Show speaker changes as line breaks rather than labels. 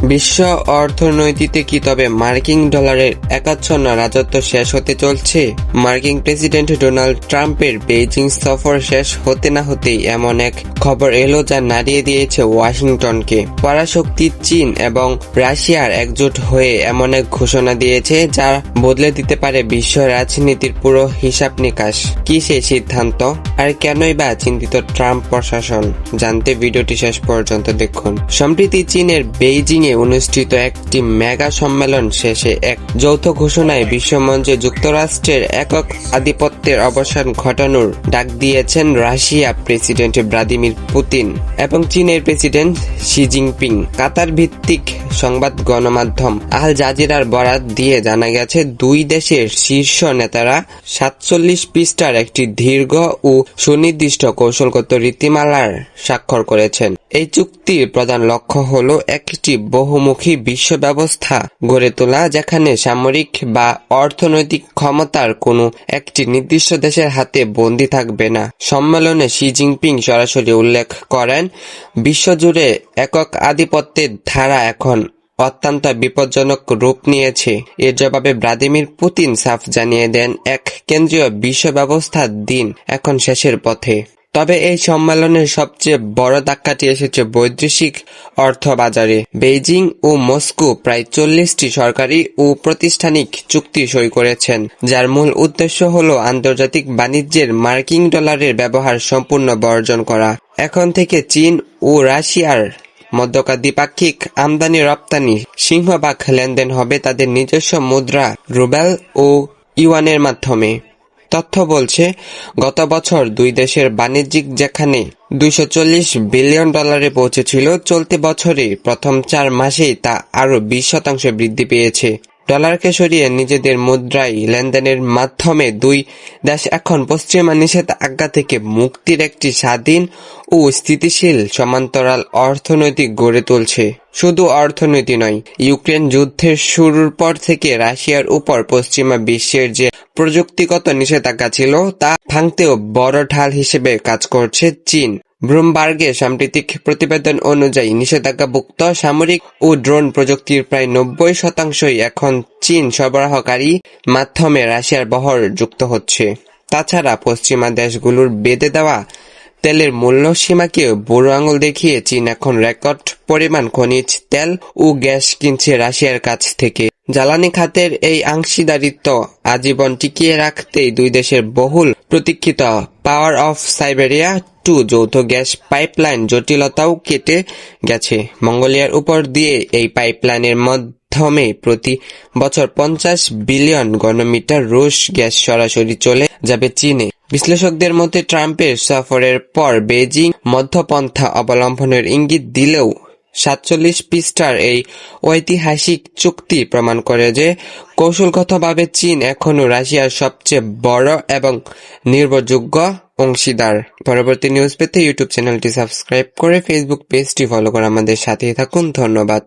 বিশ্ব অর্থনীতিতে কি তবে মার্কিন ডলারের একাচ্ছন্ন রাজত্ব শেষ হতে চলছে? মার্কিন প্রেসিডেন্ট ডোনাল্ড ট্রাম্পের বেইজিং সফর শেষ হতে না হতেই এমন এক খবর এলো যা নাড়িয়ে দিয়েছে ওয়াশিংটনকে। পরাশক্তি চীন এবং রাশিয়ার একজোট হয়ে এমন এক ঘোষণা দিয়েছে যা বদলে দিতে পারে বিশ্ব রাজনীতির পুরো হিসাব নিকাশ। কি সেই সিদ্ধান্ত, আর কেনই বা চিন্তিত ট্রাম্প প্রশাসন? জানতে ভিডিওটি শেষ পর্যন্ত দেখুন। সম্প্রতি চীনের বেইজিং অনুষ্ঠিত একটি মেগা সম্মেলন শেষে এক যৌথ ঘোষণায় বিশ্বমঞ্চে যুক্তরাষ্ট্রের একক আধিপত্যের অবসান ঘটানোর ডাক দিয়েছেন রাশিয়া প্রেসিডেন্ট ভ্লাদিমির পুতিন এবং চীনের প্রেসিডেন্ট শি জিনপিং। কাতার ভিত্তিক সংবাদ গণমাধ্যম আল জাজিরার বরাত দিয়ে জানা গেছে, দুই দেশের শীর্ষ নেতারা 47 পৃষ্ঠার একটি দীর্ঘ ও সুনির্দিষ্ট কৌশলগত রীতিমালার স্বাক্ষর করেছেন। এই চুক্তির প্রধান লক্ষ্য হল একটি বহুমুখী বিশ্ব ব্যবস্থা গড়ে তোলা, যেখানে সামরিক বা অর্থনৈতিক ক্ষমতার কোনো একটি নির্দিষ্ট দেশের হাতে বন্দী থাকবে না। সম্মেলনে শি জিনপিং সরাসরি উল্লেখ করেন, বিশ্বজুড়ে একক আধিপত্যের ধারা এখন অত্যন্ত বিপজ্জনক রূপ নিয়েছে। এর জবাবে ভ্লাদিমির পুতিন সাফ জানিয়ে দেন, এক কেন্দ্রীয় বিশ্ব ব্যবস্থার দিন এখন শেষের পথে। তবে এই সম্মেলনের সবচেয়ে বড় ধাক্কাটি এসেছে বৈদেশিক অর্থবাজারে। বেইজিং ও মস্কো প্রায় 40টি সরকারি ও প্রাতিষ্ঠানিক চুক্তি সই করেছেন, যার মূল উদ্দেশ্য হল আন্তর্জাতিক বাণিজ্যের মার্কিন ডলারের ব্যবহার সম্পূর্ণ বর্জন করা। এখন থেকে চীন ও রাশিয়ার মধ্যকার দ্বিপাক্ষিক আমদানি রপ্তানি সিংহভাগ লেনদেন হবে তাদের নিজস্ব মুদ্রা রুবেল ও ইউয়ানের মাধ্যমে। তথ্য বলছে, গত বছর দুই দেশের বাণিজ্যিক যেখানে $240 বিলিয়ন পৌঁছেছিল, চলতি বছরে প্রথম 4 মাসেই তা আরও 20% বৃদ্ধি পেয়েছে। ডলারকে সরিয়ে নিজেদের মুদ্রায় লেনদেনের মাধ্যমে দুই দেশ এখন পশ্চিমা নিষেধাজ্ঞা থেকে মুক্তির একটি স্বাধীন ও স্থিতিশীল সমান্তরাল অর্থনীতি গড়ে তুলছে। শুধু অর্থনীতি নয়, ইউক্রেন যুদ্ধের শুরুর পর থেকে রাশিয়ার উপর পশ্চিমা বিশ্বের যে প্রযুক্তিগত নিষেধাজ্ঞা ছিল তা ভাঙতেও বড় ঢাল হিসেবে কাজ করছে চীন। ব্লুমবার্গের সাম্প্রতিক প্রতিবেদন অনুযায়ী নিষেধাজ্ঞাভুক্ত সামরিক ও ড্রোন প্রযুক্তির প্রায় 90%ই এখন চীন সরবরাহকারী মাধ্যমে রাশিয়ার বহর যুক্ত হচ্ছে। তাছাড়া পশ্চিমা দেশগুলোর বেঁধে দেওয়া তেলের মূল্য সীমাকে বুড়ো আঙুল দেখিয়ে চীন এখন রেকর্ড পরিমাণ খনিজ তেল ও গ্যাস কিনছে রাশিয়ার কাছ থেকে। জ্বালানি খাতের এই অংশীদারিত্ব আজীবন টিকিয়ে রাখতেই দুই দেশের বহুল প্রতীক্ষিত পাওয়ার অফ সাইবেরিয়া 2 যৌথ গ্যাস পাইপলাইন জটিলতাও কেটে গেছে। মঙ্গোলিয়ার উপর দিয়ে এই পাইপলাইনের মাধ্যমে প্রতি বছর 50 বিলিয়ন ঘনমিটার রুশ গ্যাস সরাসরি চলে যাবে চীনে। বিশ্লেষকদের মতে ট্রাম্পের সফরের পর বেইজিং মধ্যপন্থা অবলম্বনের ইঙ্গিত দিলেও 47 পৃষ্ঠার এই ঐতিহাসিক চুক্তি প্রমাণ করে যে কৌশলগতভাবে চীন এখনও রাশিয়ার সবচেয়ে বড় এবং নির্ভরযোগ্য অংশীদার। পরবর্তী নিউজ পেতে ইউটিউব চ্যানেলটি সাবস্ক্রাইব করে ফেসবুক পেজটি ফলো করে আমাদের সাথেই থাকুন। ধন্যবাদ।